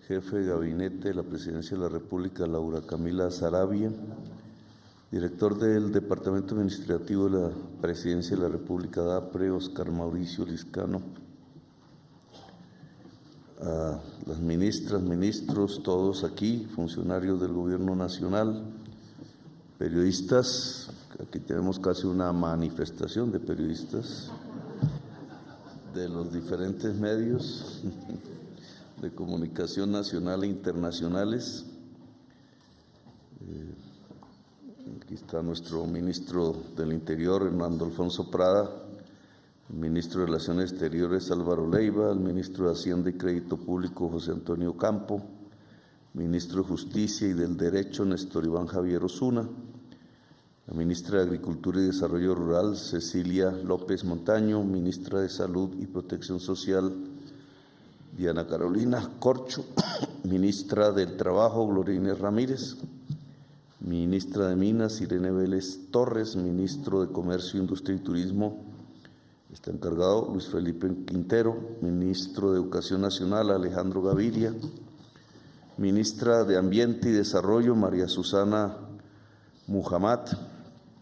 jefe de gabinete de la Presidencia de la República, Laura Camila Saravia, director del Departamento Administrativo de la Presidencia de la República, DAPRE, Oscar Mauricio Liscano, a las ministras, ministros, todos aquí, funcionarios del Gobierno Nacional, periodistas, aquí tenemos casi una manifestación de periodistas de los diferentes medios de comunicación nacional e internacionales. Aquí está nuestro ministro del Interior, Hernando Alfonso Prada, el ministro de Relaciones Exteriores, Álvaro Leiva, el ministro de Hacienda y Crédito Público, José Antonio Campo, ministro de Justicia y del Derecho, Néstor Iván Javier Osuna, la ministra de Agricultura y Desarrollo Rural, Cecilia López Montaño, ministra de Salud y Protección Social, Diana Carolina Corcho, ministra del Trabajo, Gloria Inés Ramírez, ministra de Minas, Irene Vélez Torres, ministro de Comercio, Industria y Turismo, está encargado Luis Felipe Quintero, ministro de Educación Nacional, Alejandro Gaviria, ministra de Ambiente y Desarrollo, María Susana Muhammad,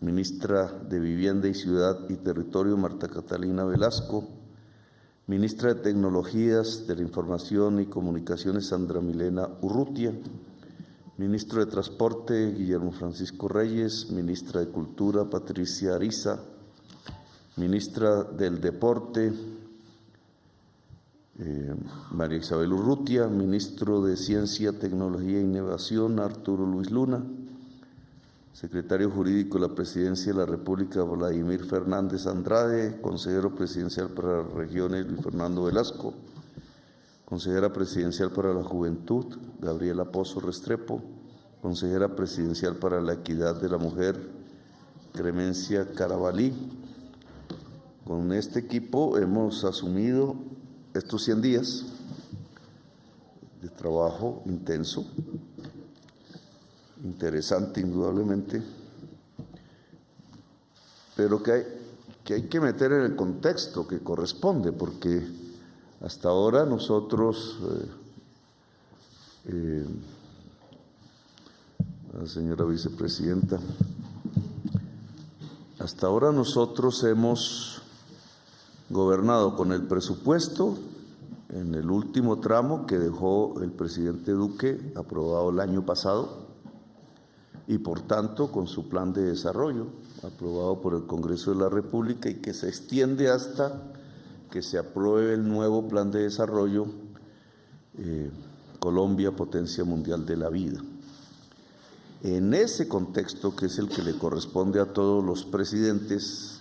ministra de Vivienda y Ciudad y Territorio, Marta Catalina Velasco, ministra de Tecnologías de la Información y Comunicaciones, Sandra Milena Urrutia, ministro de Transporte, Guillermo Francisco Reyes, ministra de Cultura, Patricia Ariza, ministra del Deporte, María Isabel Urrutia, ministro de Ciencia, Tecnología e Innovación, Arturo Luis Luna, secretario jurídico de la Presidencia de la República, Vladimir Fernández Andrade, consejero presidencial para las regiones, Luis Fernando Velasco, consejera presidencial para la Juventud, Gabriela Pozo Restrepo, consejera presidencial para la Equidad de la Mujer, Clemencia Carabalí. Con este equipo hemos asumido estos 100 días de trabajo intenso, interesante indudablemente, pero que hay que meter en el contexto que corresponde, porque hasta ahora nosotros, la señora vicepresidenta, hasta ahora nosotros hemos gobernado con el presupuesto en el último tramo que dejó el presidente Duque aprobado el año pasado y por tanto con su plan de desarrollo aprobado por el Congreso de la República y que se extiende hasta que se apruebe el nuevo plan de desarrollo Colombia, potencia mundial de la vida. En ese contexto, que es el que le corresponde a todos los presidentes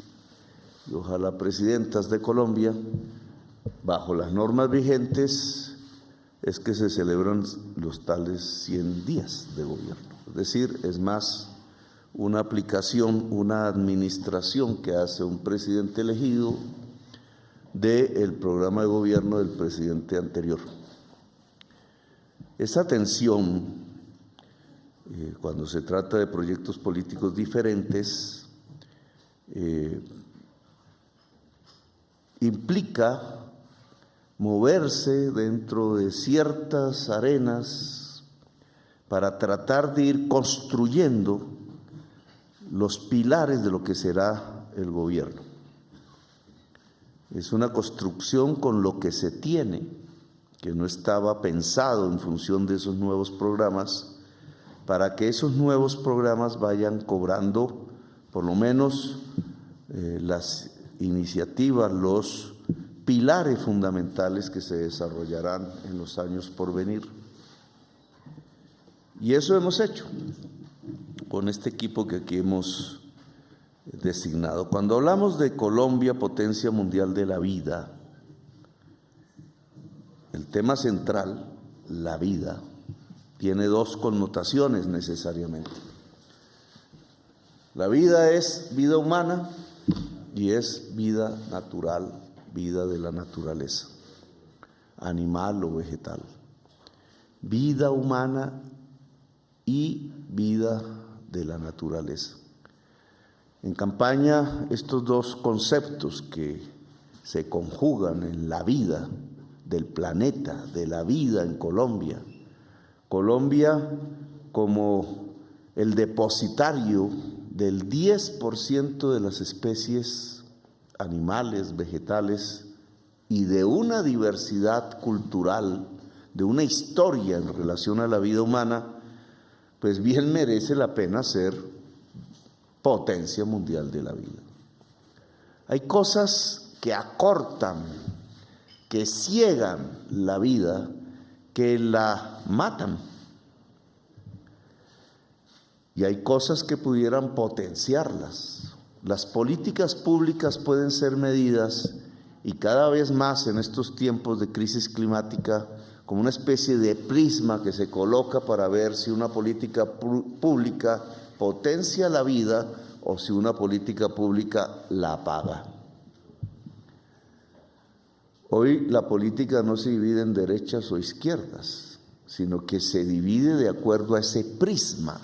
y ojalá presidentas de Colombia, bajo las normas vigentes, es que se celebran los tales 100 días de gobierno. Es decir, es más una aplicación, una administración que hace un presidente elegido del programa de gobierno del presidente anterior. Esa tensión, cuando se trata de proyectos políticos diferentes, implica moverse dentro de ciertas arenas para tratar de ir construyendo los pilares de lo que será el gobierno. Es una construcción con lo que se tiene, que no estaba pensado en función de esos nuevos programas, para que esos nuevos programas vayan cobrando por lo menos las iniciativas, los pilares fundamentales que se desarrollarán en los años por venir. Y eso hemos hecho con este equipo que aquí hemos designado. Cuando hablamos de Colombia, potencia mundial de la vida, el tema central, la vida, tiene dos connotaciones necesariamente. La vida es vida humana y es vida natural, vida de la naturaleza, animal o vegetal. Vida humana y vida de la naturaleza. En campaña, estos dos conceptos que se conjugan en la vida del planeta, de la vida en Colombia, Colombia como el depositario del 10% de las especies animales, vegetales y de una diversidad cultural, de una historia en relación a la vida humana, pues bien merece la pena ser potencia mundial de la vida. Hay cosas que acortan, que ciegan la vida, que la matan. Y hay cosas que pudieran potenciarlas. Las políticas públicas pueden ser medidas, y cada vez más en estos tiempos de crisis climática, como una especie de prisma que se coloca para ver si una política pública potencia la vida o si una política pública la apaga. Hoy la política no se divide en derechas o izquierdas, sino que se divide de acuerdo a ese prisma,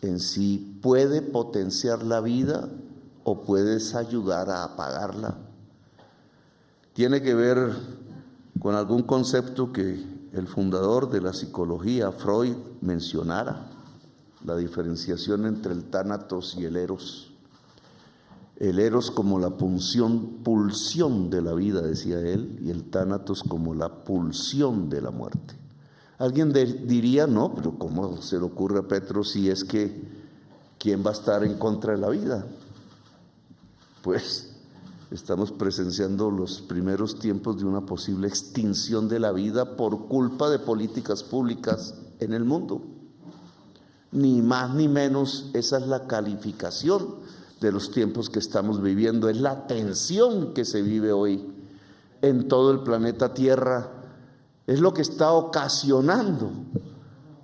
en si puede potenciar la vida o puedes ayudar a apagarla. Tiene que ver con algún concepto que el fundador de la psicología, Freud, mencionara, la diferenciación entre el tánatos y el eros. El eros como la pulsión de la vida, decía él, y el tánatos como la pulsión de la muerte. Alguien diría, no, pero ¿cómo se le ocurre a Petro si es que quién va a estar en contra de la vida? Pues estamos presenciando los primeros tiempos de una posible extinción de la vida por culpa de políticas públicas en el mundo. Ni más ni menos, esa es la calificación de los tiempos que estamos viviendo, es la tensión que se vive hoy en todo el planeta Tierra, es lo que está ocasionando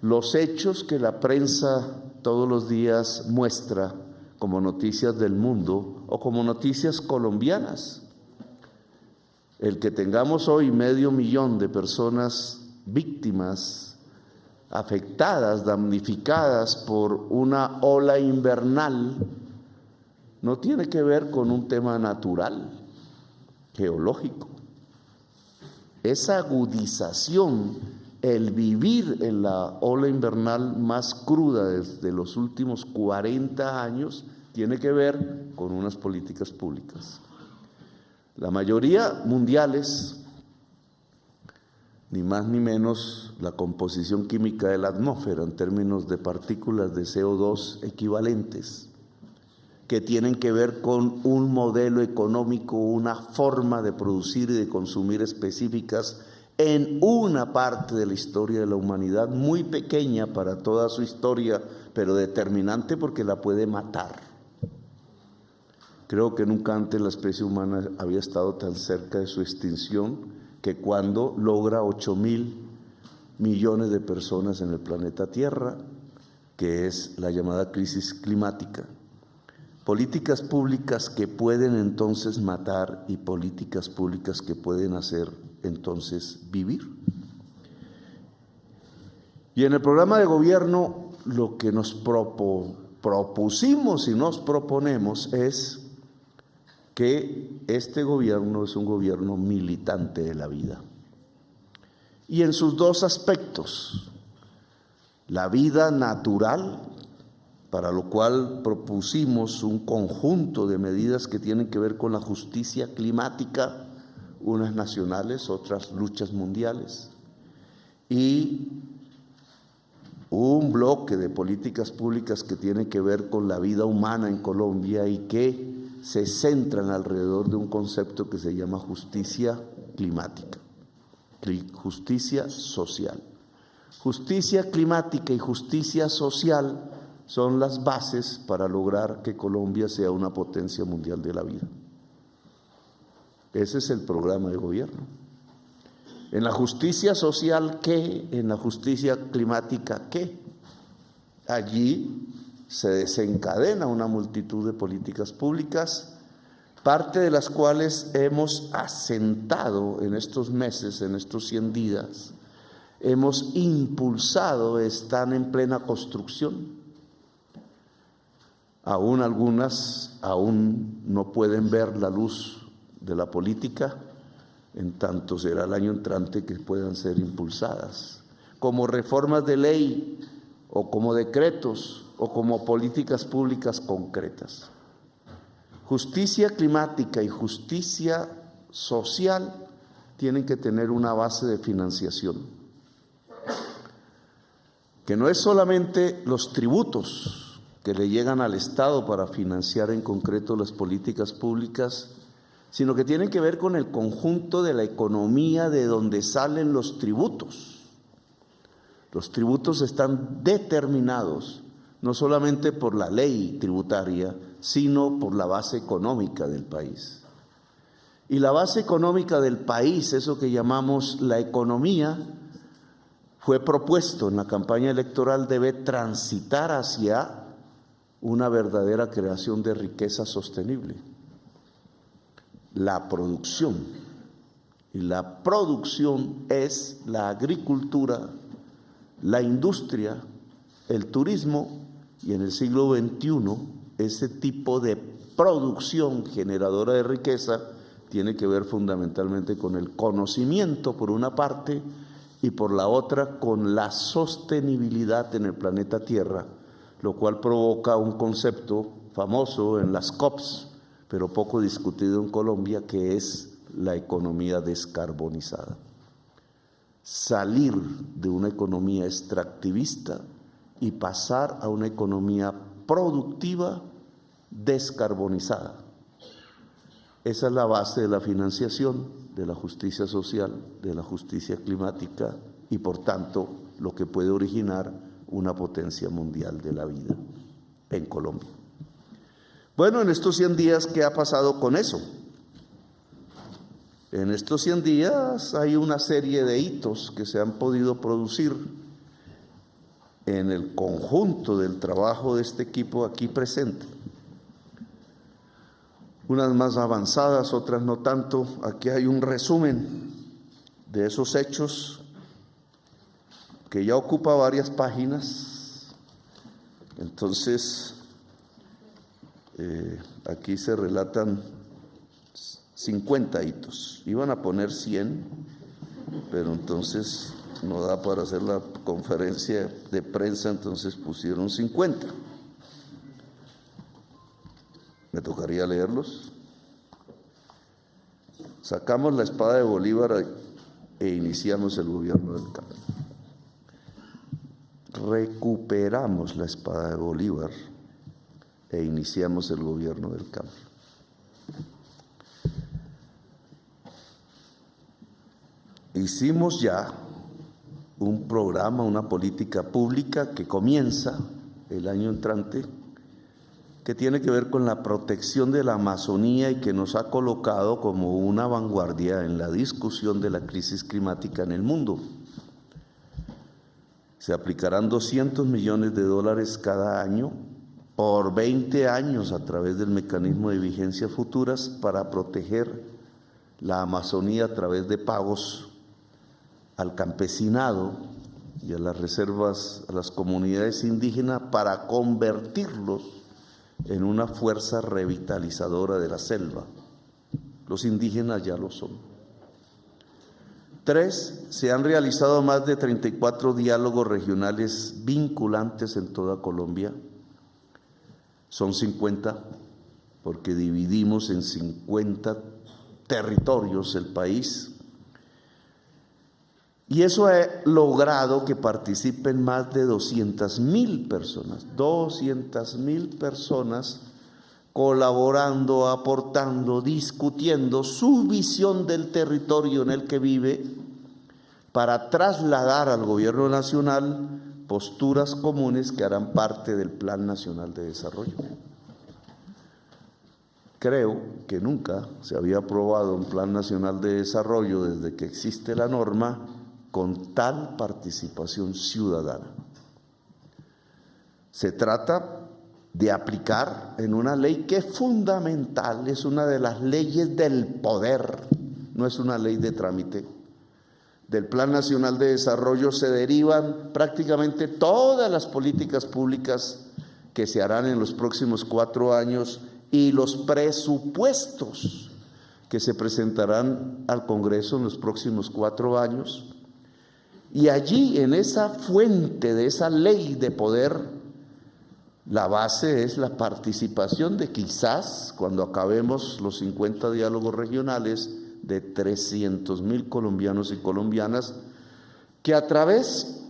los hechos que la prensa todos los días muestra como noticias del mundo o como noticias colombianas. El que tengamos hoy 500,000 de personas víctimas, afectadas, damnificadas por una ola invernal, no tiene que ver con un tema natural, geológico. Esa agudización, el vivir en la ola invernal más cruda desde los últimos 40 años, tiene que ver con unas políticas públicas. La mayoría mundiales, ni más ni menos la composición química de la atmósfera en términos de partículas de CO2 equivalentes, que tienen que ver con un modelo económico, una forma de producir y de consumir específicas en una parte de la historia de la humanidad, muy pequeña para toda su historia, pero determinante porque la puede matar. Creo que nunca antes la especie humana había estado tan cerca de su extinción que cuando logra 8.000 millones de personas en el planeta Tierra, que es la llamada crisis climática. Políticas públicas que pueden entonces matar y políticas públicas que pueden hacer entonces vivir. Y en el programa de gobierno lo que nos propusimos y nos proponemos es que este gobierno es un gobierno militante de la vida. Y en sus dos aspectos, la vida natural, para lo cual propusimos un conjunto de medidas que tienen que ver con la justicia climática, unas nacionales, otras luchas mundiales, y un bloque de políticas públicas que tienen que ver con la vida humana en Colombia y que se centran alrededor de un concepto que se llama justicia climática, justicia social. Justicia climática y justicia social son las bases para lograr que Colombia sea una potencia mundial de la vida. Ese es el programa de gobierno. En la justicia social, ¿qué? En la justicia climática, ¿qué? Allí se desencadena una multitud de políticas públicas, parte de las cuales hemos asentado en estos meses, en estos 100 días, hemos impulsado, están en plena construcción. Aún algunas aún no pueden ver la luz de la política, en tanto será el año entrante que puedan ser impulsadas. como reformas de ley o como decretos o como políticas públicas concretas. Justicia climática y justicia social tienen que tener una base de financiación, que no es solamente los tributos que le llegan al Estado para financiar en concreto las políticas públicas, sino que tienen que ver con el conjunto de la economía de donde salen los tributos. Los tributos están determinados no solamente por la ley tributaria, sino por la base económica del país. Y la base económica del país, eso que llamamos la economía, fue propuesto en la campaña electoral, debe transitar hacia una verdadera creación de riqueza sostenible. La producción. Y la producción es la agricultura, la industria, el turismo y en el siglo XXI ese tipo de producción generadora de riqueza tiene que ver fundamentalmente con el conocimiento por una parte y por la otra con la sostenibilidad en el planeta Tierra, lo cual provoca un concepto famoso en las COPs, pero poco discutido en Colombia, que es la economía descarbonizada. Salir de una economía extractivista y pasar a una economía productiva descarbonizada. Esa es la base de la financiación, de la justicia social, de la justicia climática y, por tanto, lo que puede originar una potencia mundial de la vida en Colombia. Bueno, en estos 100 días, ¿qué ha pasado con eso? En estos 100 días hay una serie de hitos que se han podido producir en el conjunto del trabajo de este equipo aquí presente. Unas más avanzadas, otras no tanto. Aquí hay un resumen de esos hechos que ya ocupa varias páginas. Entonces, aquí se relatan 50 hitos. Iban a poner 100, pero entonces no da para hacer la conferencia de prensa, entonces pusieron 50. ¿Me tocaría leerlos? Sacamos la espada de Bolívar e iniciamos el gobierno del cambio. Recuperamos la espada de Bolívar e iniciamos el gobierno del cambio. Hicimos ya un programa, una política pública que comienza el año entrante, que tiene que ver con la protección de la Amazonía y que nos ha colocado como una vanguardia en la discusión de la crisis climática en el mundo. Se aplicarán $200 millones cada año por 20 años a través del mecanismo de vigencias futuras para proteger la Amazonía a través de pagos al campesinado y a las reservas, a las comunidades indígenas, para convertirlos en una fuerza revitalizadora de la selva. Los indígenas ya lo son. 3, se han realizado más de 34 diálogos regionales vinculantes en toda Colombia. Son 50, porque dividimos en 50 territorios el país. Y eso ha logrado que participen más de 200.000 personas, 200.000 personas colaborando, aportando, discutiendo su visión del territorio en el que vive para trasladar al gobierno nacional posturas comunes que harán parte del Plan Nacional de Desarrollo. Creo que nunca se había aprobado un Plan Nacional de Desarrollo desde que existe la norma con tal participación ciudadana. Se trata de aplicar en una ley que es fundamental, es una de las leyes del poder, no es una ley de trámite. Del Plan Nacional de Desarrollo se derivan prácticamente todas las políticas públicas que se harán en los próximos 4 años y los presupuestos que se presentarán al Congreso en los próximos 4 años. Y allí, en esa fuente de esa ley de poder, la base es la participación de quizás, cuando acabemos los 50 diálogos regionales, de 300,000 colombianos y colombianas, que a través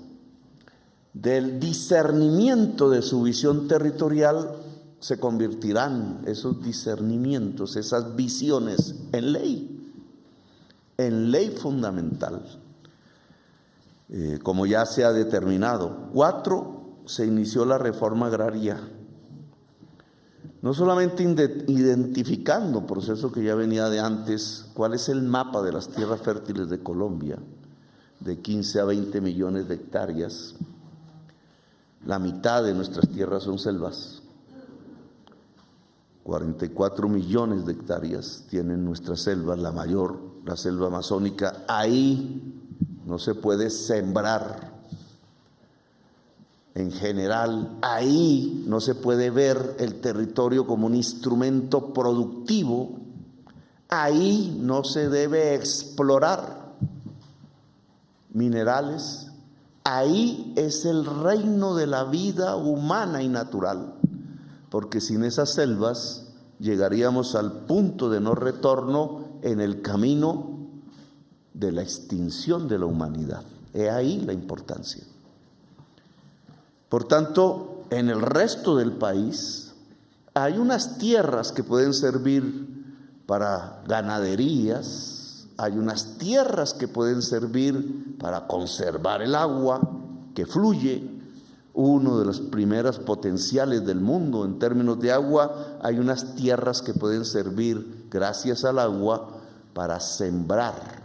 del discernimiento de su visión territorial se convertirán esos discernimientos, esas visiones en ley fundamental, como ya se ha determinado. 4, se inició la reforma agraria, no solamente identificando, proceso que ya venía de antes, cuál es el mapa de las tierras fértiles de Colombia, de 15 a 20 millones de hectáreas. La mitad de nuestras tierras son selvas. 44 millones de hectáreas tienen nuestras selvas, la mayor, la selva amazónica. Ahí no se puede sembrar en general, ahí no se puede ver el territorio como un instrumento productivo, ahí no se debe explorar minerales, ahí es el reino de la vida humana y natural, porque sin esas selvas llegaríamos al punto de no retorno en el camino de la extinción de la humanidad. He ahí la importancia. Por tanto, en el resto del país hay unas tierras que pueden servir para ganaderías, hay unas tierras que pueden servir para conservar el agua que fluye. Uno de los primeros potenciales del mundo en términos de agua, hay unas tierras que pueden servir, gracias al agua, para sembrar.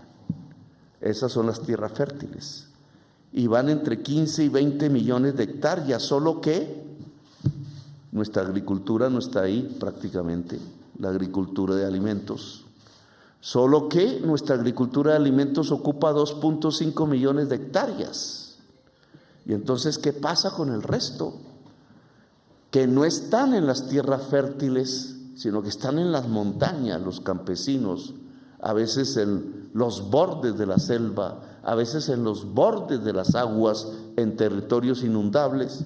Esas son las tierras fértiles. Y van entre 15 y 20 millones de hectáreas, solo que nuestra agricultura no está ahí prácticamente, la agricultura de alimentos. Solo que nuestra agricultura de alimentos ocupa 2.5 millones de hectáreas. Y entonces, ¿qué pasa con el resto? Que no están en las tierras fértiles, sino que están en las montañas, los campesinos, a veces en los bordes de la selva, a veces en los bordes de las aguas, en territorios inundables.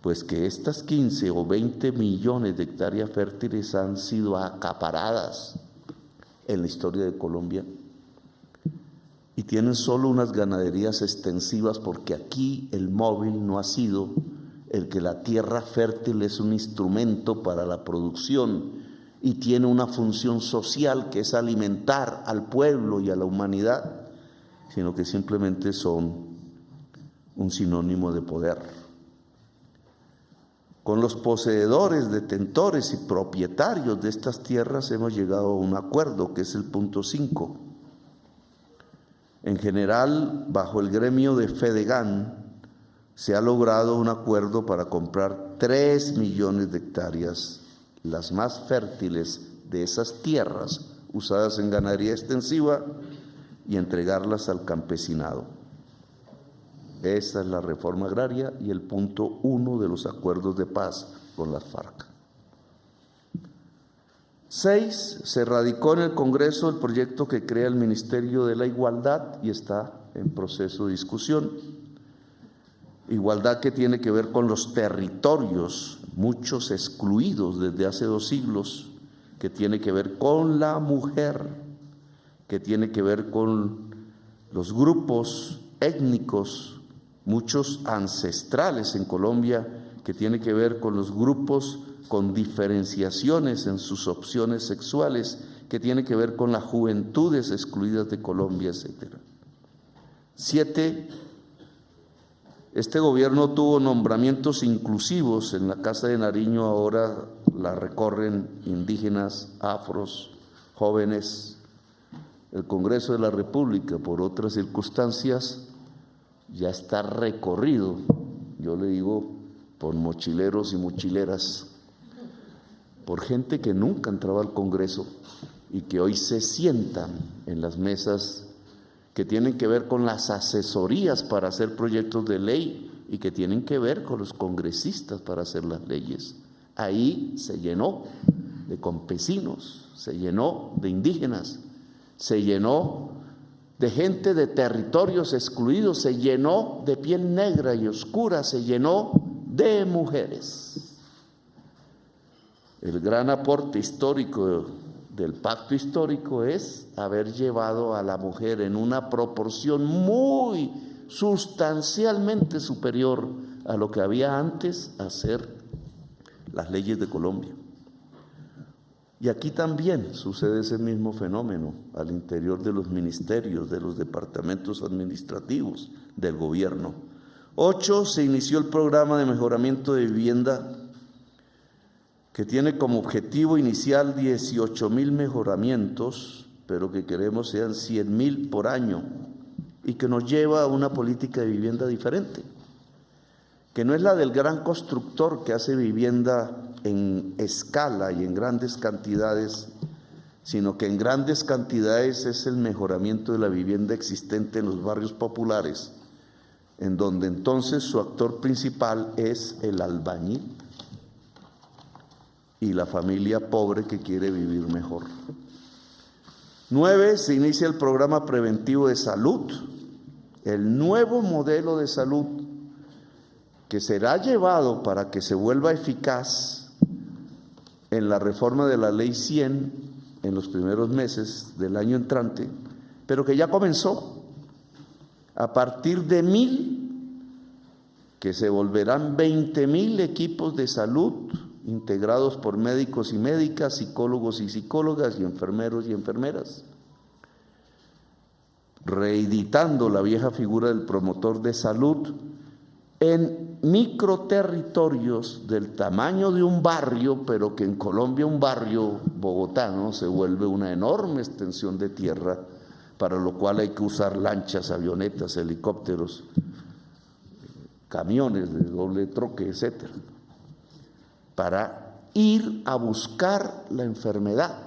Pues que estas 15 o 20 millones de hectáreas fértiles han sido acaparadas en la historia de Colombia y tienen solo unas ganaderías extensivas, porque aquí el móvil no ha sido el que la tierra fértil es un instrumento para la producción y tiene una función social que es alimentar al pueblo y a la humanidad, sino que simplemente son un sinónimo de poder. Con los poseedores, detentores y propietarios de estas tierras hemos llegado a un acuerdo, que es el punto 5. En general, bajo el gremio de Fedegan, se ha logrado un acuerdo para comprar 3 millones de hectáreas, las más fértiles de esas tierras usadas en ganadería extensiva, y entregarlas al campesinado. Esa es la reforma agraria y el punto 1 de los acuerdos de paz con las FARC. 6. Se radicó en el Congreso el proyecto que crea el Ministerio de la Igualdad y está en proceso de discusión. Igualdad que tiene que ver con los territorios, muchos excluidos desde hace 2 siglos, que tiene que ver con la mujer, que tiene que ver con los grupos étnicos, muchos ancestrales en Colombia, que tiene que ver con los grupos con diferenciaciones en sus opciones sexuales, que tiene que ver con las juventudes excluidas de Colombia, etc. 7. Este gobierno tuvo nombramientos inclusivos. En la Casa de Nariño ahora la recorren indígenas, afros, jóvenes. El Congreso de la República, por otras circunstancias, ya está recorrido, yo le digo, por mochileros y mochileras, por gente que nunca entraba al Congreso y que hoy se sientan en las mesas que tienen que ver con las asesorías para hacer proyectos de ley y que tienen que ver con los congresistas para hacer las leyes. Ahí se llenó de campesinos, se llenó de indígenas, se llenó de gente de territorios excluidos, se llenó de piel negra y oscura, se llenó de mujeres. El gran aporte histórico del pacto histórico es haber llevado a la mujer en una proporción muy sustancialmente superior a lo que había antes a ser las leyes de Colombia. Y aquí también sucede ese mismo fenómeno al interior de los ministerios, de los departamentos administrativos del gobierno. 8, se inició el programa de mejoramiento de vivienda que tiene como objetivo inicial 18,000 mejoramientos, pero que queremos sean 100,000 por año y que nos lleva a una política de vivienda diferente, que no es la del gran constructor que hace vivienda en escala y en grandes cantidades, sino que en grandes cantidades es el mejoramiento de la vivienda existente en los barrios populares, en donde entonces su actor principal es el albañil y la familia pobre que quiere vivir mejor. 9, se inicia el programa preventivo de salud, el nuevo modelo de salud que será llevado para que se vuelva eficaz en la reforma de la Ley 100 en los primeros meses del año entrante, pero que ya comenzó a partir de 1,000, que se volverán 20,000 equipos de salud integrados por médicos y médicas, psicólogos y psicólogas y enfermeros y enfermeras, reeditando la vieja figura del promotor de salud en microterritorios del tamaño de un barrio, pero que en Colombia un barrio bogotano se vuelve una enorme extensión de tierra, para lo cual hay que usar lanchas, avionetas, helicópteros, camiones de doble troque, etcétera, para ir a buscar la enfermedad,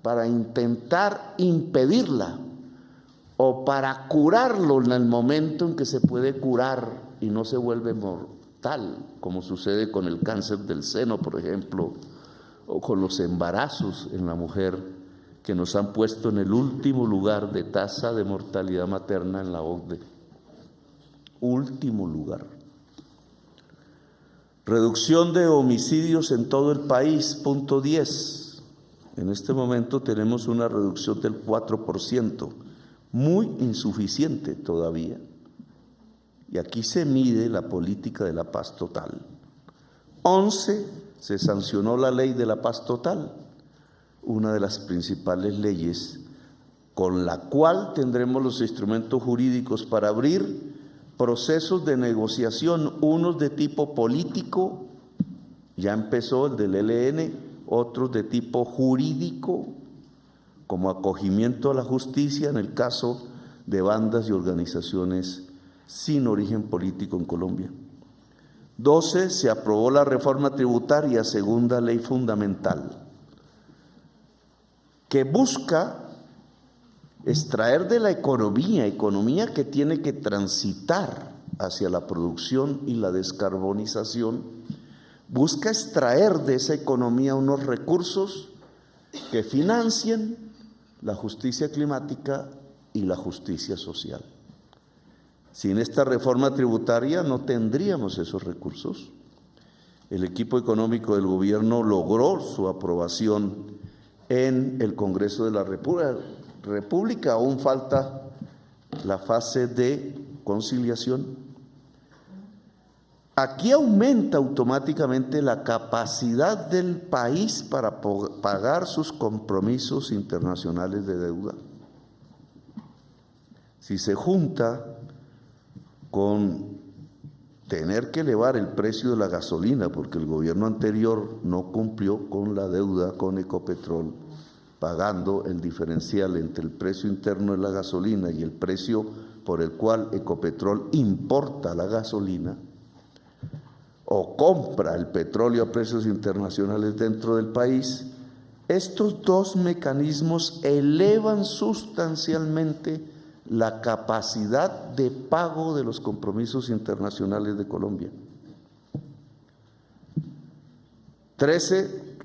para intentar impedirla o para curarlo en el momento en que se puede curar y no se vuelve mortal, como sucede con el cáncer del seno, por ejemplo, o con los embarazos en la mujer, que nos han puesto en el último lugar de tasa de mortalidad materna en la OCDE. Último lugar. Reducción de homicidios en todo el país, punto 10. En este momento tenemos una reducción del 4%, muy insuficiente todavía. Y aquí se mide la política de la paz total. 11, se sancionó la ley de la paz total, una de las principales leyes con la cual tendremos los instrumentos jurídicos para abrir procesos de negociación, unos de tipo político, ya empezó el del ELN, otros de tipo jurídico, como acogimiento a la justicia en el caso de bandas y organizaciones sin origen político en Colombia. 12, se aprobó la reforma tributaria, segunda ley fundamental, que busca extraer de la economía que tiene que transitar hacia la producción y la descarbonización, busca extraer de esa economía unos recursos que financien la justicia climática y la justicia social. Sin esta reforma tributaria no tendríamos esos recursos. El equipo económico del gobierno logró su aprobación en el Congreso de la República, aún falta la fase de conciliación. Aquí aumenta automáticamente la capacidad del país para pagar sus compromisos internacionales de deuda. Si se junta con tener que elevar el precio de la gasolina, porque el gobierno anterior no cumplió con la deuda con Ecopetrol, pagando el diferencial entre el precio interno de la gasolina y el precio por el cual Ecopetrol importa la gasolina o compra el petróleo a precios internacionales dentro del país. Estos dos mecanismos elevan sustancialmente la capacidad de pago de los compromisos internacionales de Colombia. 13,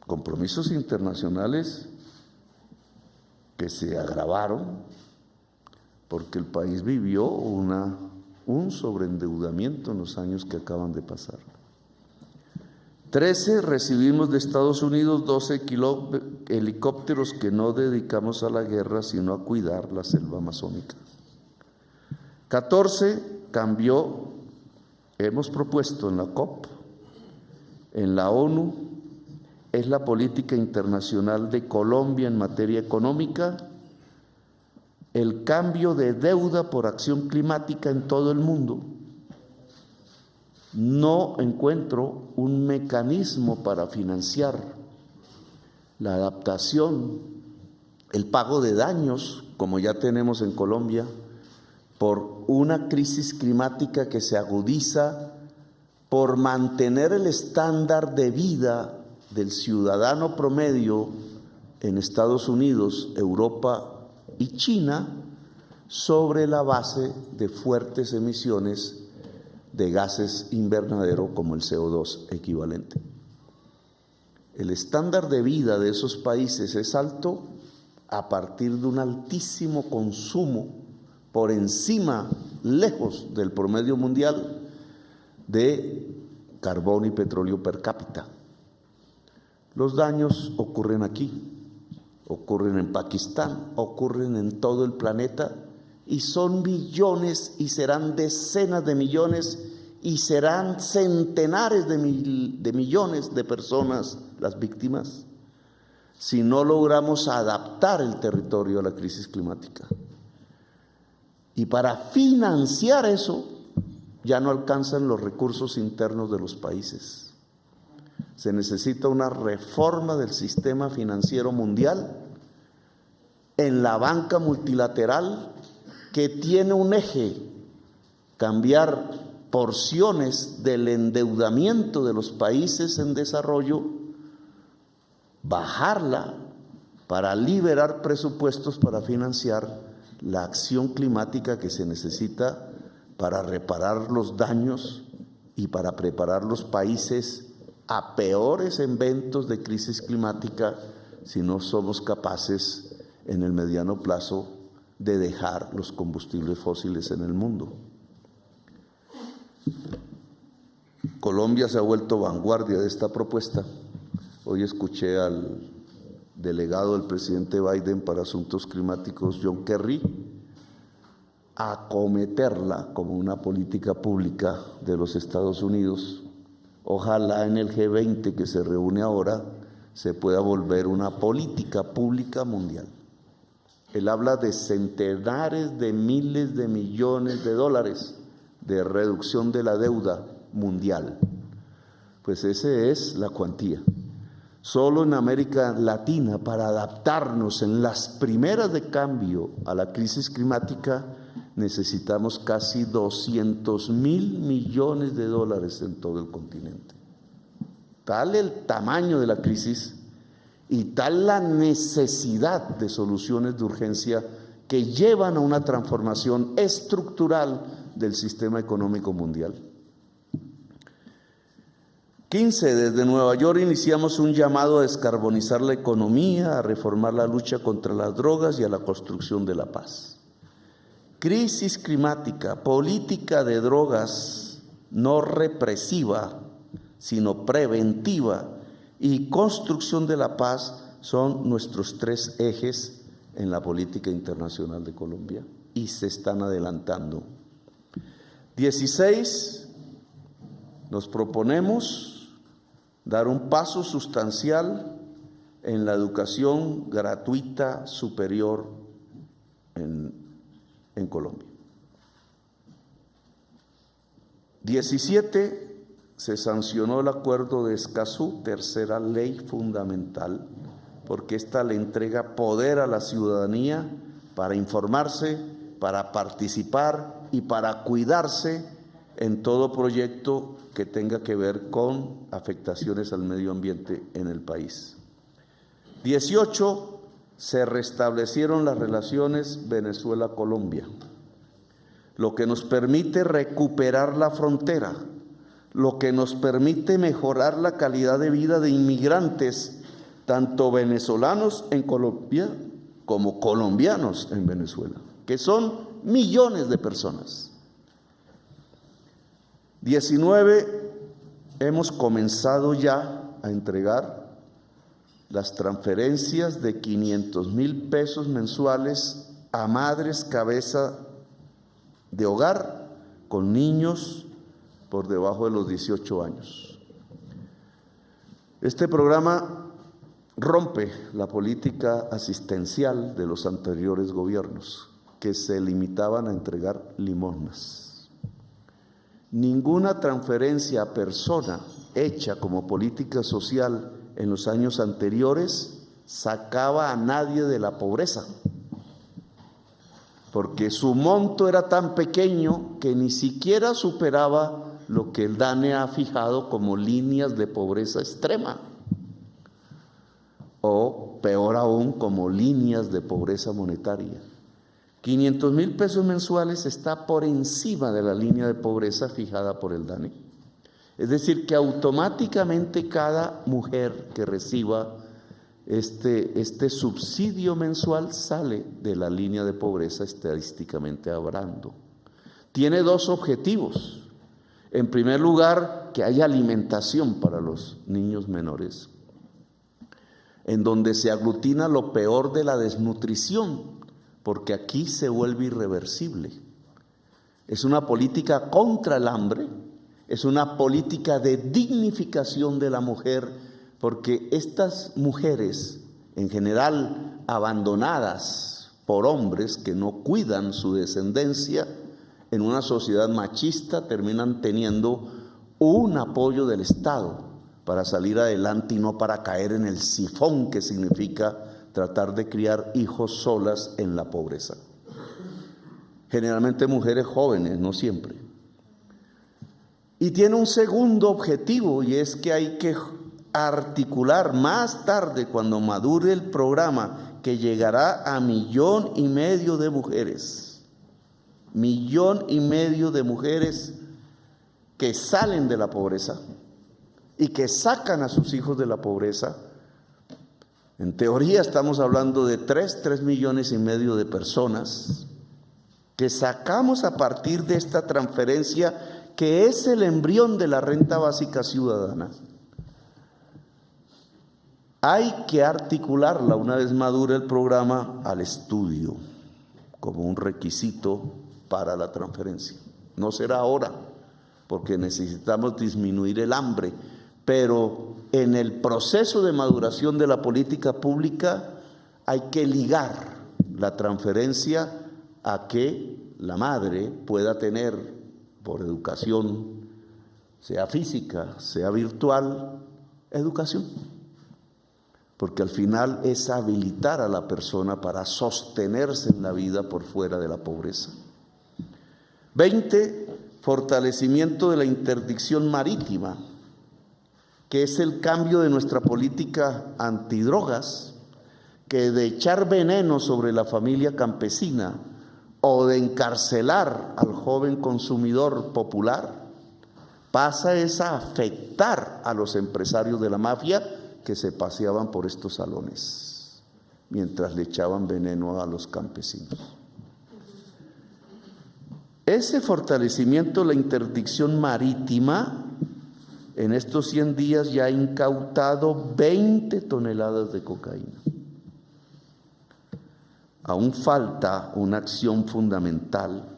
compromisos internacionales que se agravaron porque el país vivió un sobreendeudamiento en los años que acaban de pasar. 13, recibimos de Estados Unidos 12 helicópteros que no dedicamos a la guerra, sino a cuidar la selva amazónica. 14, hemos propuesto en la COP, en la ONU, es la política internacional de Colombia en materia económica, el cambio de deuda por acción climática en todo el mundo. No encuentro un mecanismo para financiar la adaptación, el pago de daños, como ya tenemos en Colombia, por una crisis climática que se agudiza, por mantener el estándar de vida del ciudadano promedio en Estados Unidos, Europa y China, sobre la base de fuertes emisiones de gases invernadero como el CO2 equivalente. El estándar de vida de esos países es alto a partir de un altísimo consumo, por encima, lejos del promedio mundial, de carbón y petróleo per cápita. Los daños ocurren aquí, ocurren en Pakistán, ocurren en todo el planeta, y son millones y serán decenas de millones y serán centenares de millones de personas las víctimas si no logramos adaptar el territorio a la crisis climática. Y para financiar eso ya no alcanzan los recursos internos de los países. Se necesita una reforma del sistema financiero mundial en la banca multilateral, que tiene un eje: cambiar porciones del endeudamiento de los países en desarrollo, bajarla para liberar presupuestos para financiar la acción climática que se necesita para reparar los daños y para preparar los países a peores eventos de crisis climática si no somos capaces en el mediano plazo de dejar los combustibles fósiles en el mundo. Colombia se ha vuelto vanguardia de esta propuesta. Hoy escuché al delegado del presidente Biden para asuntos climáticos, John Kerry, acometerla como una política pública de los Estados Unidos. Ojalá en el G20 que se reúne ahora se pueda volver una política pública mundial. Él habla de centenares de miles de millones de dólares de reducción de la deuda mundial. Pues esa es la cuantía. Solo en América Latina, para adaptarnos en las primeras de cambio a la crisis climática, necesitamos casi 200.000 millones de dólares en todo el continente. Tal el tamaño de la crisis y tal la necesidad de soluciones de urgencia que llevan a una transformación estructural del sistema económico mundial. 15. Desde Nueva York iniciamos un llamado a descarbonizar la economía, a reformar la lucha contra las drogas y a la construcción de la paz. Crisis climática, política de drogas no represiva, sino preventiva, y construcción de la paz son nuestros 3 ejes en la política internacional de Colombia y se están adelantando. 16. Nos proponemos dar un paso sustancial en la educación gratuita superior en Colombia. 17. Se sancionó el acuerdo de Escazú, tercera ley fundamental, porque esta le entrega poder a la ciudadanía para informarse, para participar y para cuidarse en todo proyecto que tenga que ver con afectaciones al medio ambiente en el país. 18. Se restablecieron las relaciones Venezuela-Colombia, lo que nos permite recuperar la frontera, lo que nos permite mejorar la calidad de vida de inmigrantes, tanto venezolanos en Colombia como colombianos en Venezuela, que son millones de personas. 19, hemos comenzado ya a entregar las transferencias de 500,000 pesos mensuales a madres cabeza de hogar con niños por debajo de los 18 años. Este programa rompe la política asistencial de los anteriores gobiernos, que se limitaban a entregar limosnas. Ninguna transferencia a persona hecha como política social en los años anteriores sacaba a nadie de la pobreza, porque su monto era tan pequeño que ni siquiera superaba lo que el DANE ha fijado como líneas de pobreza extrema, o peor aún, como líneas de pobreza monetaria. 500,000 pesos mensuales está por encima de la línea de pobreza fijada por el DANE. Es decir, que automáticamente cada mujer que reciba este subsidio mensual sale de la línea de pobreza estadísticamente hablando. Tiene dos objetivos. En primer lugar, que haya alimentación para los niños menores, en donde se aglutina lo peor de la desnutrición, porque aquí se vuelve irreversible. Es una política contra el hambre, es una política de dignificación de la mujer, porque estas mujeres, en general abandonadas por hombres que no cuidan su descendencia, en una sociedad machista terminan teniendo un apoyo del Estado para salir adelante y no para caer en el sifón que significa tratar de criar hijos solas en la pobreza. Generalmente mujeres jóvenes, no siempre. Y tiene un segundo objetivo, y es que hay que articular más tarde, cuando madure el programa, que llegará a 1,5 millones de mujeres. 1,5 millones de mujeres que salen de la pobreza y que sacan a sus hijos de la pobreza. En teoría estamos hablando de 3,5 millones de personas que sacamos a partir de esta transferencia, que es el embrión de la renta básica ciudadana. Hay que articularla una vez madure el programa al estudio como un requisito para la transferencia. No será ahora, porque necesitamos disminuir el hambre, pero en el proceso de maduración de la política pública hay que ligar la transferencia a que la madre pueda tener, por educación, sea física, sea virtual, educación. Porque al final es habilitar a la persona para sostenerse en la vida por fuera de la pobreza. 20, fortalecimiento de la interdicción marítima, que es el cambio de nuestra política antidrogas, que de echar veneno sobre la familia campesina o de encarcelar al joven consumidor popular, pasa a afectar a los empresarios de la mafia que se paseaban por estos salones mientras le echaban veneno a los campesinos. Ese fortalecimiento de la interdicción marítima, en estos 100 días ya ha incautado 20 toneladas de cocaína. Aún falta una acción fundamental,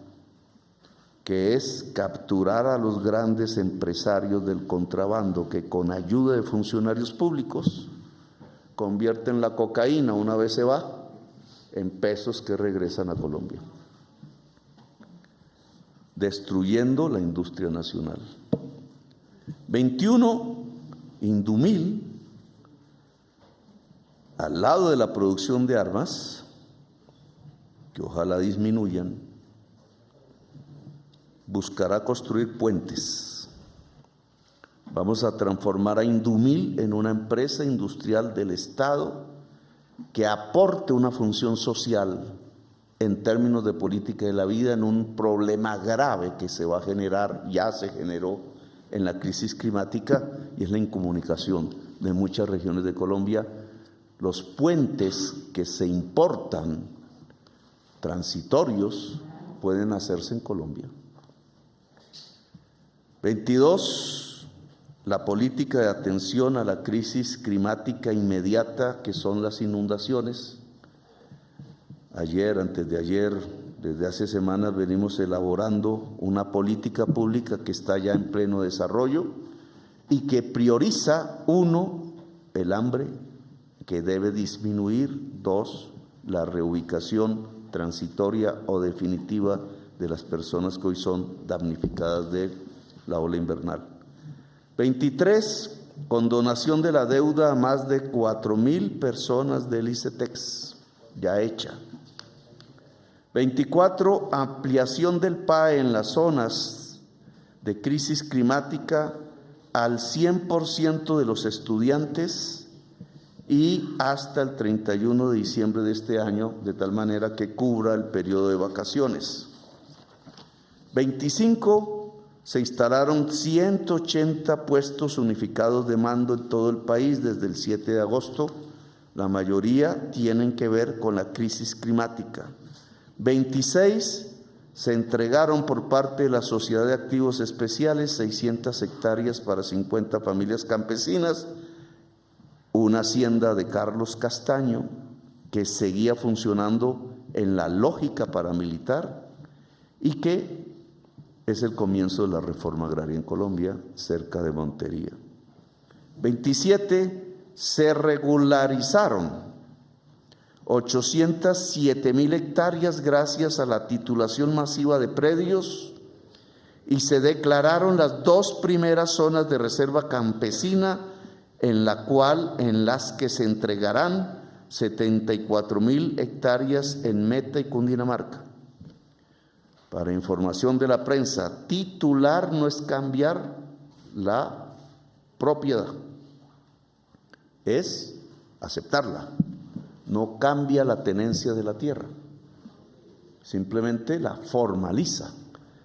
que es capturar a los grandes empresarios del contrabando, que con ayuda de funcionarios públicos convierten la cocaína, una vez se va, en pesos que regresan a Colombia, destruyendo la industria nacional. 21, Indumil, al lado de la producción de armas, que ojalá disminuyan, buscará construir puentes. Vamos a transformar a Indumil en una empresa industrial del Estado que aporte una función social en términos de política de la vida en un problema grave que se va a generar, ya se generó en la crisis climática, y es la incomunicación de muchas regiones de Colombia los puentes que se importan transitorios pueden hacerse en Colombia. 22. La política de atención a la crisis climática inmediata, que son las inundaciones. Ayer, antes de ayer, desde hace semanas venimos elaborando una política pública que está ya en pleno desarrollo y que prioriza, 1, el hambre, que debe disminuir, 2, la reubicación transitoria o definitiva de las personas que hoy son damnificadas de la ola invernal. 23, condonación de la deuda a más de 4,000 personas del ICETEX, ya hecha. 24, ampliación del PAE en las zonas de crisis climática al 100% de los estudiantes y hasta el 31 de diciembre de este año, de tal manera que cubra el periodo de vacaciones. 25, se instalaron 180 puestos unificados de mando en todo el país desde el 7 de agosto. La mayoría tienen que ver con la crisis climática. 26, se entregaron por parte de la Sociedad de Activos Especiales 600 hectáreas para 50 familias campesinas, una hacienda de Carlos Castaño que seguía funcionando en la lógica paramilitar y que es el comienzo de la reforma agraria en Colombia, cerca de Montería. 27, se regularizaron 807,000 hectáreas gracias a la titulación masiva de predios y se declararon las 2 primeras zonas de reserva campesina en las que se entregarán 74,000 hectáreas en Meta y Cundinamarca. Para información de la prensa, titular no es cambiar la propiedad, es aceptarla. No cambia la tenencia de la tierra, simplemente la formaliza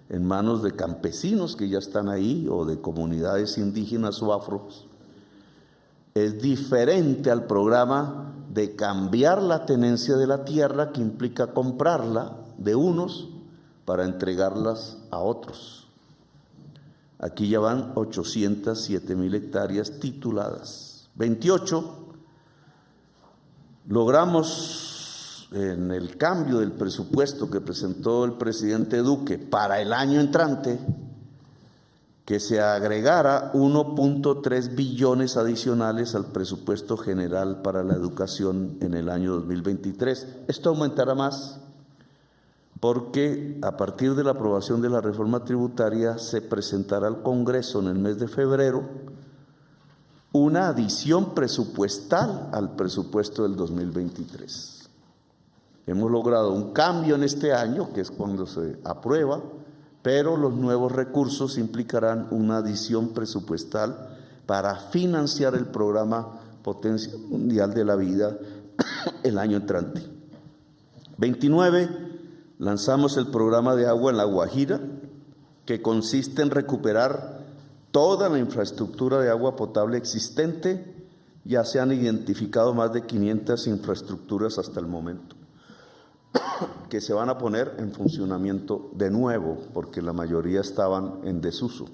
en manos de campesinos que ya están ahí o de comunidades indígenas o afros. Es diferente al programa de cambiar la tenencia de la tierra, que implica comprarla de unos para entregarlas a otros. Aquí ya van 807,000 hectáreas tituladas. 28, logramos en el cambio del presupuesto que presentó el presidente Duque para el año entrante que se agregara 1.3 billones adicionales al presupuesto general para la educación en el año 2023. Esto aumentará más porque a partir de la aprobación de la reforma tributaria se presentará al Congreso en el mes de febrero una adición presupuestal al presupuesto del 2023. Hemos logrado un cambio en este año, que es cuando se aprueba, pero los nuevos recursos implicarán una adición presupuestal para financiar el programa Potencia Mundial de la Vida el año entrante. 29, lanzamos el programa de agua en La Guajira, que consiste en recuperar toda la infraestructura de agua potable existente. Ya se han identificado más de 500 infraestructuras hasta el momento, que se van a poner en funcionamiento de nuevo, porque la mayoría estaban en desuso.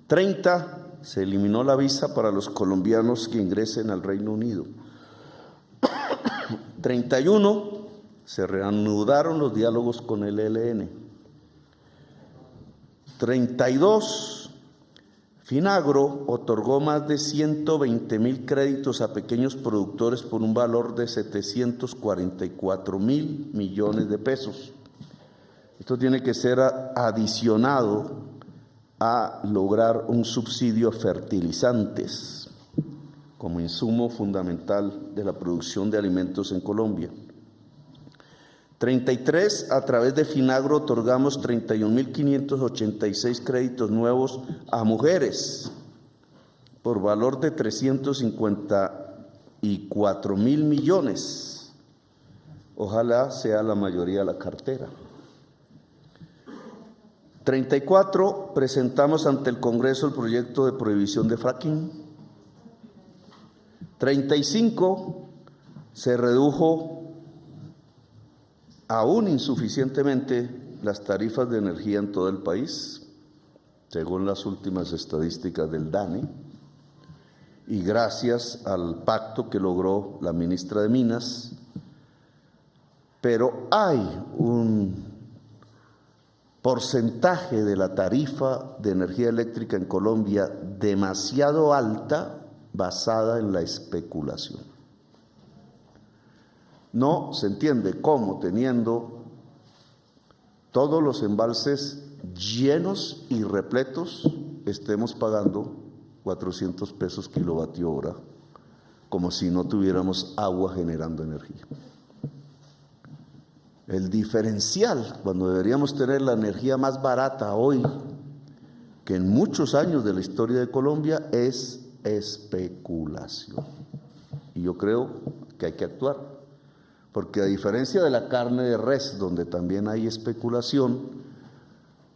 30, se eliminó la visa para los colombianos que ingresen al Reino Unido. 31, se reanudaron los diálogos con el ELN. 32, Finagro otorgó más de 120,000 créditos a pequeños productores por un valor de 744,000 millones de pesos. Esto tiene que ser adicionado a lograr un subsidio a fertilizantes como insumo fundamental de la producción de alimentos en Colombia. 33, a través de Finagro otorgamos 31,586 créditos nuevos a mujeres por valor de 354,000 millones. Ojalá sea la mayoría de la cartera. 34, presentamos ante el Congreso el proyecto de prohibición de fracking. 35, se redujo aún insuficientemente las tarifas de energía en todo el país, según las últimas estadísticas del DANE, y gracias al pacto que logró la ministra de Minas. Pero hay un porcentaje de la tarifa de energía eléctrica en Colombia demasiado alta, basada en la especulación. No se entiende cómo, teniendo todos los embalses llenos y repletos, estemos pagando 400 pesos kilovatio hora, como si no tuviéramos agua generando energía. El diferencial, cuando deberíamos tener la energía más barata hoy que en muchos años de la historia de Colombia, es especulación. Y yo creo que hay que actuar, porque a diferencia de la carne de res, donde también hay especulación,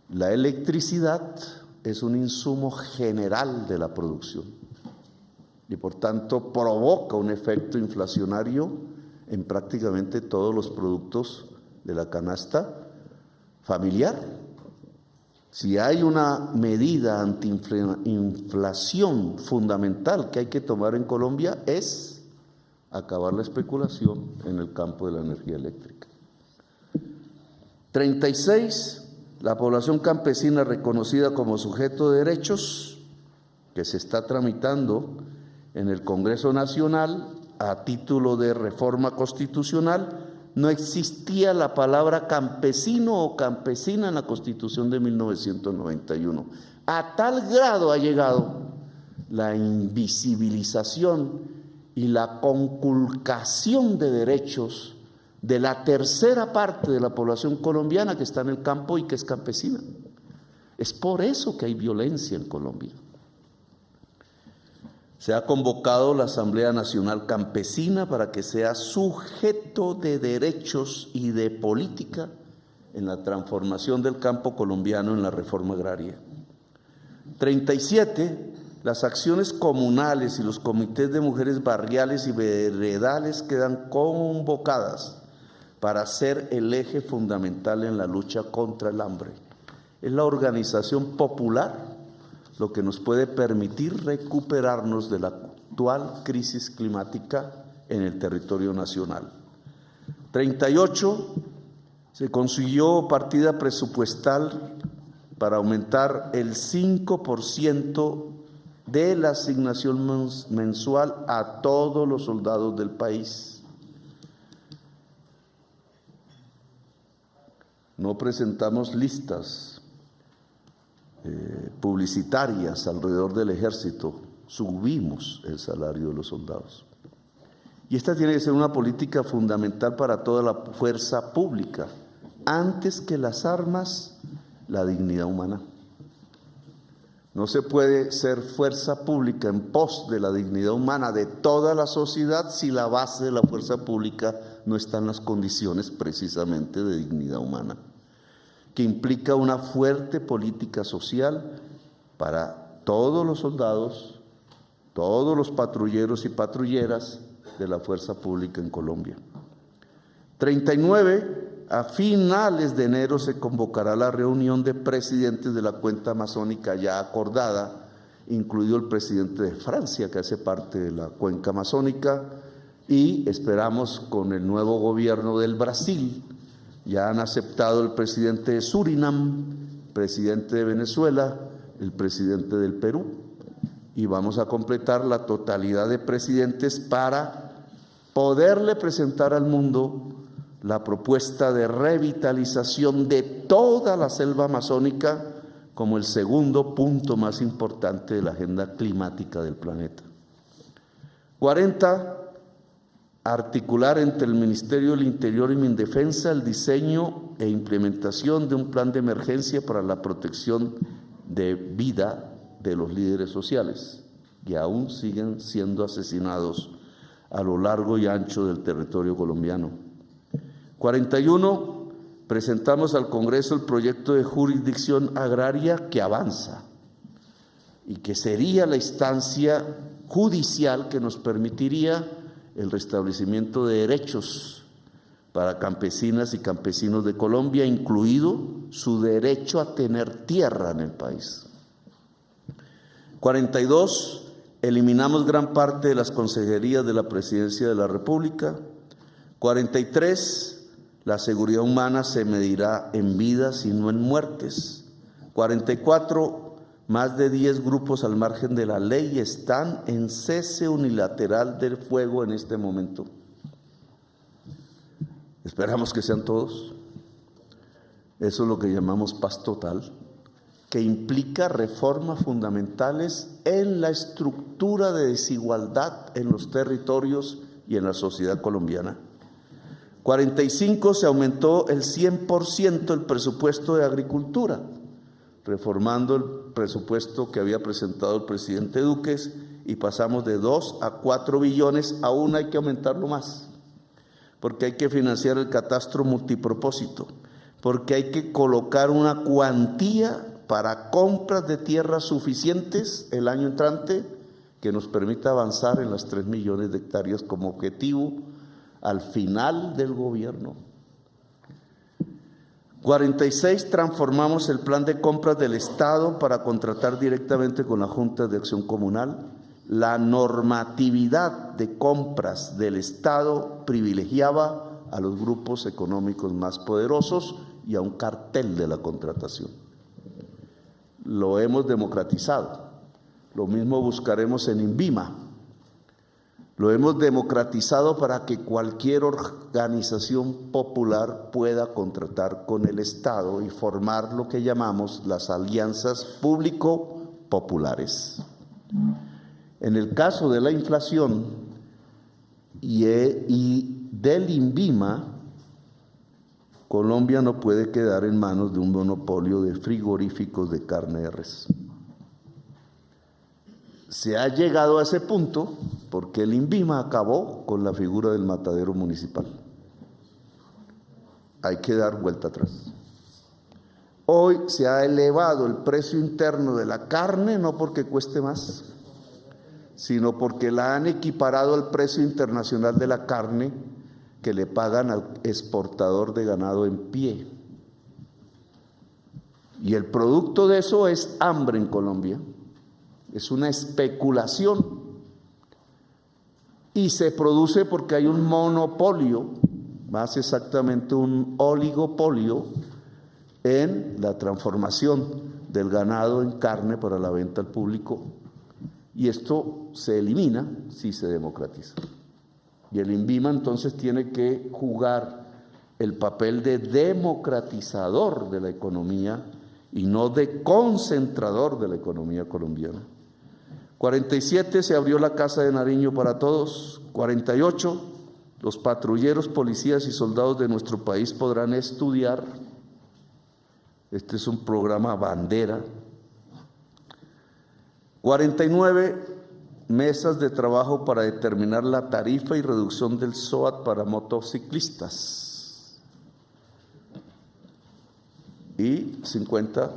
la electricidad es un insumo general de la producción y por tanto provoca un efecto inflacionario en prácticamente todos los productos de la canasta familiar. Si hay una medida antiinflación fundamental que hay que tomar en Colombia, es acabar la especulación en el campo de la energía eléctrica. 36, la población campesina reconocida como sujeto de derechos, que se está tramitando en el Congreso Nacional a título de reforma constitucional. No existía la palabra campesino o campesina en la Constitución de 1991. A tal grado ha llegado la invisibilización y la conculcación de derechos de la tercera parte de la población colombiana que está en el campo y que es campesina. Es por eso que hay violencia en Colombia. Se ha convocado la Asamblea Nacional Campesina para que sea sujeto de derechos y de política en la transformación del campo colombiano en la reforma agraria. 37, las acciones comunales y los comités de mujeres barriales y veredales quedan convocadas para ser el eje fundamental en la lucha contra el hambre. Es la organización popular lo que nos puede permitir recuperarnos de la actual crisis climática en el territorio nacional. 38, se consiguió partida presupuestal para aumentar el 5% de la asignación mensual a todos los soldados del país. No presentamos listas publicitarias alrededor del ejército, subimos el salario de los soldados. Y esta tiene que ser una política fundamental para toda la fuerza pública. Antes que las armas, la dignidad humana. No se puede ser fuerza pública en pos de la dignidad humana de toda la sociedad si la base de la fuerza pública no está en las condiciones precisamente de dignidad humana, que implica una fuerte política social para todos los soldados, todos los patrulleros y patrulleras de la fuerza pública en Colombia. 39, a finales de enero se convocará la reunión de presidentes de la cuenca amazónica ya acordada, incluido el presidente de Francia, que hace parte de la cuenca amazónica, y esperamos con el nuevo gobierno del Brasil. Ya han aceptado el presidente de Surinam, presidente de Venezuela, el presidente del Perú, y vamos a completar la totalidad de presidentes para poderle presentar al mundo la propuesta de revitalización de toda la selva amazónica como el segundo punto más importante de la agenda climática del planeta. 40, articular entre el Ministerio del Interior y Mindefensa el diseño e implementación de un plan de emergencia para la protección de vida de los líderes sociales que aún siguen siendo asesinados a lo largo y ancho del territorio colombiano. 41, presentamos al Congreso el proyecto de jurisdicción agraria que avanza y que sería la instancia judicial que nos permitiría el restablecimiento de derechos para campesinas y campesinos de Colombia, incluido su derecho a tener tierra en el país. 42. Eliminamos gran parte de las consejerías de la Presidencia de la República. 43. La seguridad humana se medirá en vidas y no en muertes. 44. Más de 10 grupos al margen de la ley están en cese unilateral del fuego en este momento. Esperamos que sean todos. Eso es lo que llamamos paz total, que implica reformas fundamentales en la estructura de desigualdad en los territorios y en la sociedad colombiana. 45. Se aumentó el 100% el presupuesto de agricultura, reformando el presupuesto que había presentado el presidente Duque, y pasamos de 2 a 4 billones, aún hay que aumentarlo más, porque hay que financiar el catastro multipropósito, porque hay que colocar una cuantía para compras de tierras suficientes el año entrante que nos permita avanzar en las 3 millones de hectáreas como objetivo al final del gobierno. 46. Transformamos el plan de compras del Estado para contratar directamente con la Junta de Acción Comunal. La normatividad de compras del Estado privilegiaba a los grupos económicos más poderosos y a un cartel de la contratación. Lo hemos democratizado. Lo mismo buscaremos en INVIMA. Lo hemos democratizado para que cualquier organización popular pueda contratar con el Estado y formar lo que llamamos las alianzas público-populares. En el caso de la inflación y del INVIMA, Colombia no puede quedar en manos de un monopolio de frigoríficos de carne de res. Se ha llegado a ese punto porque el INVIMA acabó con la figura del matadero municipal. Hay que dar vuelta atrás. Hoy se ha elevado el precio interno de la carne, no porque cueste más, sino porque la han equiparado al precio internacional de la carne que le pagan al exportador de ganado en pie. Y el producto de eso es hambre en Colombia. Es una especulación y se produce porque hay un monopolio, más exactamente un oligopolio, en la transformación del ganado en carne para la venta al público, y esto se elimina si se democratiza. Y el INVIMA entonces tiene que jugar el papel de democratizador de la economía y no de concentrador de la economía colombiana. 47. Se abrió la Casa de Nariño para todos. 48. Los patrulleros, policías y soldados de nuestro país podrán estudiar. Este es un programa bandera. 49. Mesas de trabajo para determinar la tarifa y reducción del SOAT para motociclistas. Y 50.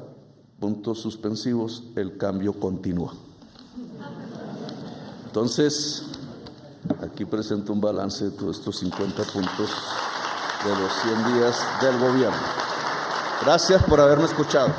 Puntos suspensivos, el cambio continúa. Entonces, aquí presento un balance de todos estos 50 puntos de los 100 días del gobierno. Gracias por haberme escuchado.